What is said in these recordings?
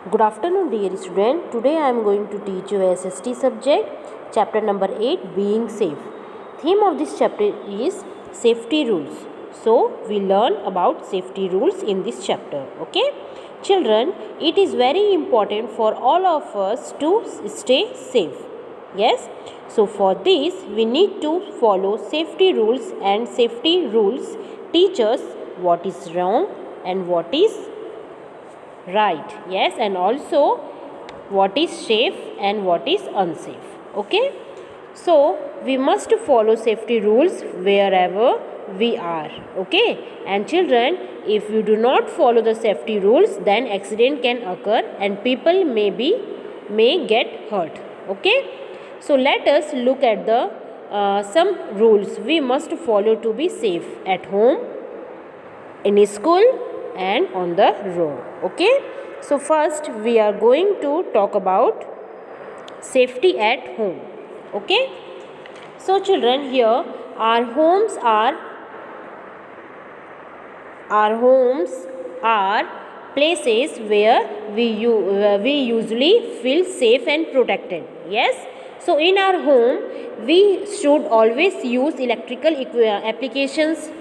Good afternoon, dear student. Today I am going to teach you SST subject, chapter number 8, Being Safe. Theme of this chapter is safety rules. So, we learn about safety rules in this chapter. Okay? Children, it is very important for all of us to stay safe. Yes? So, for this, we need to follow safety rules, and safety rules teach us what is wrong and what is right. Yes, and also what is safe and what is unsafe. Okay, so we must follow safety rules wherever we are. Okay, and children, if you do not follow the safety rules, then accident can occur and people may get hurt. Okay, so let us look at the some rules we must follow to be safe at home, in school, and on the road. Okay, so first we are going to talk about safety at home. Okay, so children, here our homes are places where we usually feel safe and protected. Yes, so in our home we should always use electrical applications,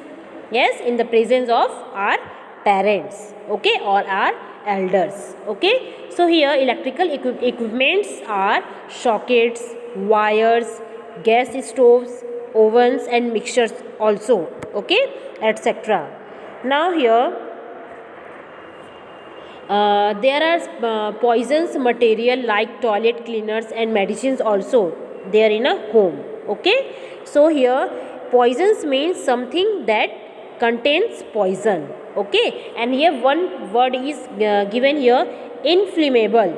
yes, in the presence of our parents, okay, or our elders. Okay, so here electrical equipments are sockets, wires, gas stoves, ovens and mixtures also. Okay, etc. Now here there are poisons material like toilet cleaners and medicines also there in a home. Okay, so here poisons means something that contains poison. Okay, and here one word is given here, inflammable.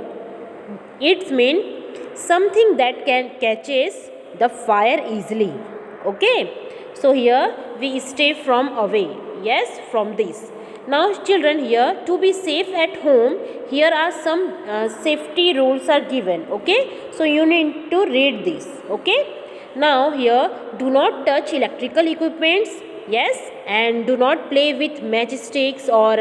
It means something that can catches the fire easily. Okay, so here we stay from away, yes, from this. Now children, here to be safe at home, here are some safety rules are given. Okay, so you need to read this. Okay, now here do not touch electrical equipments, yes, and do not play with matchsticks or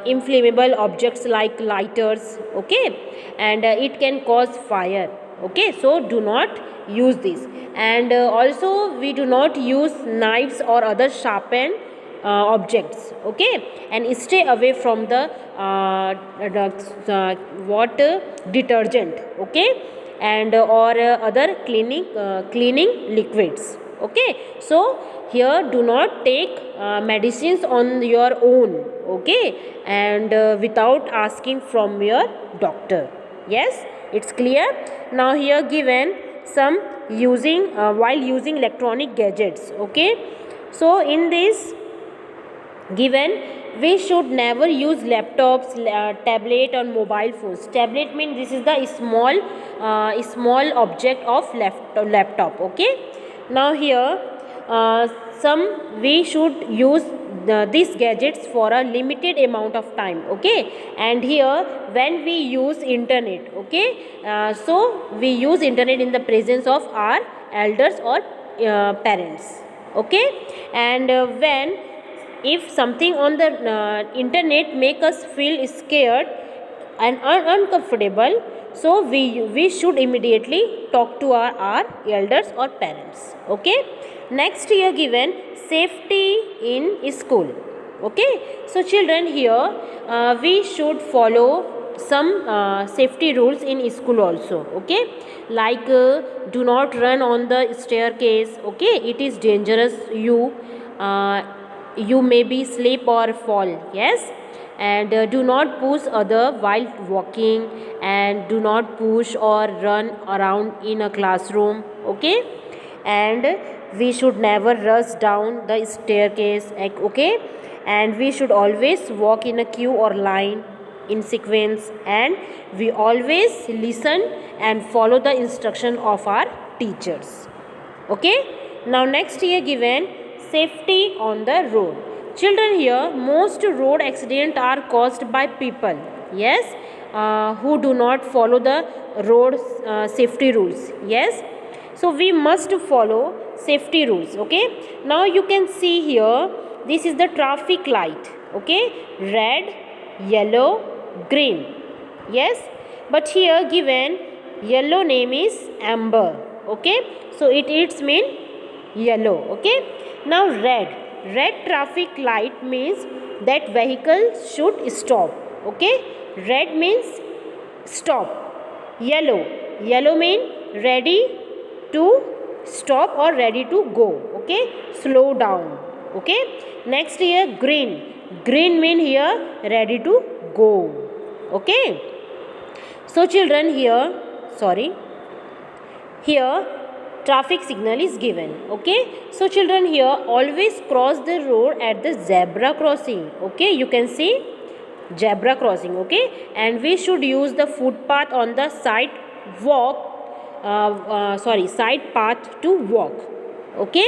inflammable objects like lighters. Okay, and it can cause fire. Okay, so do not use this, and also we do not use knives or other sharpened objects. Okay, and stay away from the water detergent. Okay, and or other cleaning liquids. Okay, so here do not take medicines on your own. Okay, and without asking from your doctor. Yes, it's clear. Now here given some using while using electronic gadgets. Okay, so in this given, we should never use laptops, tablet or mobile phones. Tablet means this is the small object of laptop. Okay, now here some we should use these gadgets for a limited amount of time. Okay, and here when we use internet, okay, so we use internet in the presence of our elders or parents. Okay, and when if something on the internet make us feel scared and uncomfortable, so we should immediately talk to our elders or parents. Okay, next here given safety in school. Okay, so children, here we should follow some safety rules in school also. Okay, like do not run on the staircase. Okay, it is dangerous. You may be slip or fall. Yes, and do not push other while walking, and do not push or run around in a classroom. Okay, and we should never rush down the staircase. Okay, and we should always walk in a queue or line in sequence, and we always listen and follow the instruction of our teachers. Okay, now next here given safety on the road. Children, here most road accidents are caused by people, yes, who do not follow the road safety rules. Yes, so we must follow safety rules. Okay, now you can see here this is the traffic light. Okay, red, yellow, green. Yes, but here given yellow name is amber. Okay, so it's mean yellow. Okay, now red traffic light means that vehicle should stop. Okay, red means stop. Yellow mean ready to stop or ready to go. Okay, slow down. Okay, next here green mean here ready to go. Okay, so children here traffic signal is given. Okay, so children here always cross the road at the zebra crossing. Okay, you can see zebra crossing. Okay, and we should use the footpath on the side path to walk. Okay,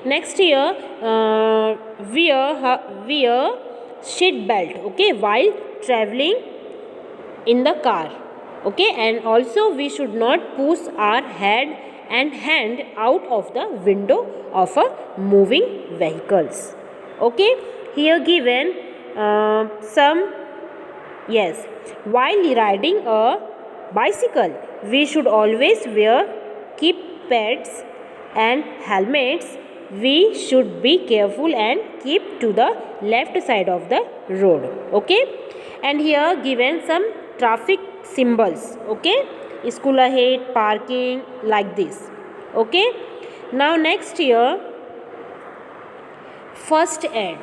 next here wear seat belt. Okay, while traveling in the car. Okay, and also we should not push our head and hand out of the window of a moving vehicles. Okay, here given some. Yes, while riding a bicycle we should always keep pads and helmets. We should be careful and keep to the left side of the road. Okay, and here given some traffic symbols. Okay, school ahead, parking, like this. Okay, now next here first aid.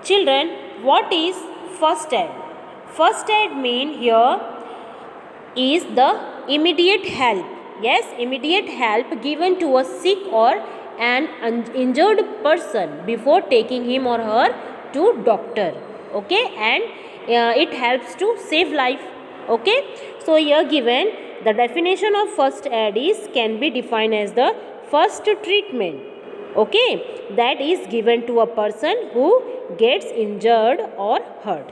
Children, what is first aid? First aid mean here is the immediate help. Yes, immediate help given to a sick or an injured person before taking him or her to doctor. Okay, and it helps to save life. Okay, so here given the definition of first aid is can be defined as the first treatment. Okay, that is given to a person who gets injured or hurt.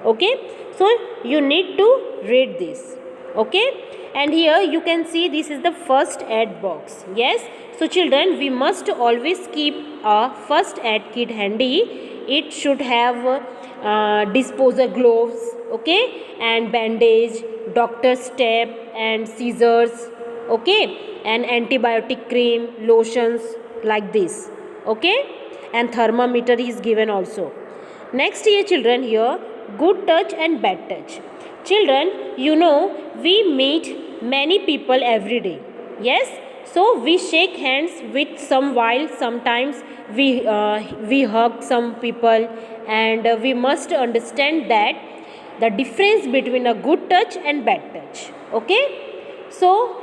Okay, so you need to read this. Okay, and here you can see this is the first aid box. Yes, so children, we must always keep a first aid kit handy. It should have disposal gloves. Okay, and bandage, doctor's tape and scissors. Okay, and antibiotic cream, lotions, like this. Okay, and thermometer is given also. Next here children, here good touch and bad touch. Children, you know we meet many people every day. Yes, so we shake hands with some, while sometimes we hug some people, and we must understand that the difference between a good touch and bad touch. Okay, so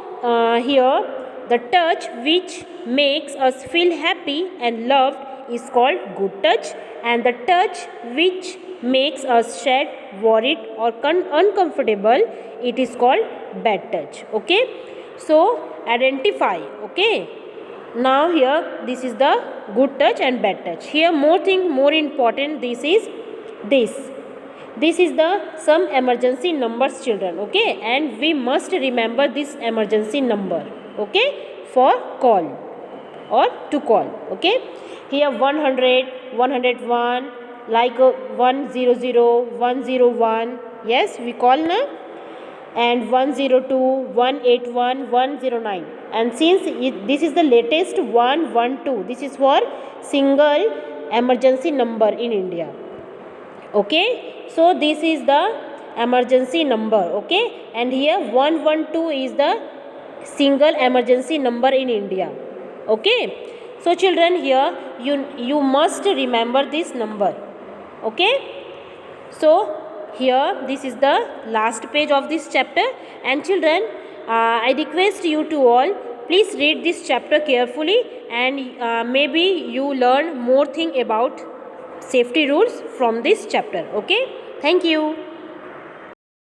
here the touch which makes us feel happy and loved is called good touch, and the touch which makes us sad, worried or uncomfortable, it is called bad touch. Okay, so identify. Okay, now here this is the good touch and bad touch. Here more important, this is the some emergency numbers children. Okay, and we must remember this emergency number. Okay, for call or to call. Okay, here 100, 101, like 100, 101. Yes, we call now, and 102, 181, 109. And since this is the latest 112, this is for single emergency number in India. Okay, so this is the emergency number. Okay, and here 112 is the single emergency number in India. Okay, so children, here you must remember this number. Okay, so here this is the last page of this chapter, and children, I request you to all, please read this chapter carefully, and maybe you learn more thing about safety rules from this chapter. Okay, thank you.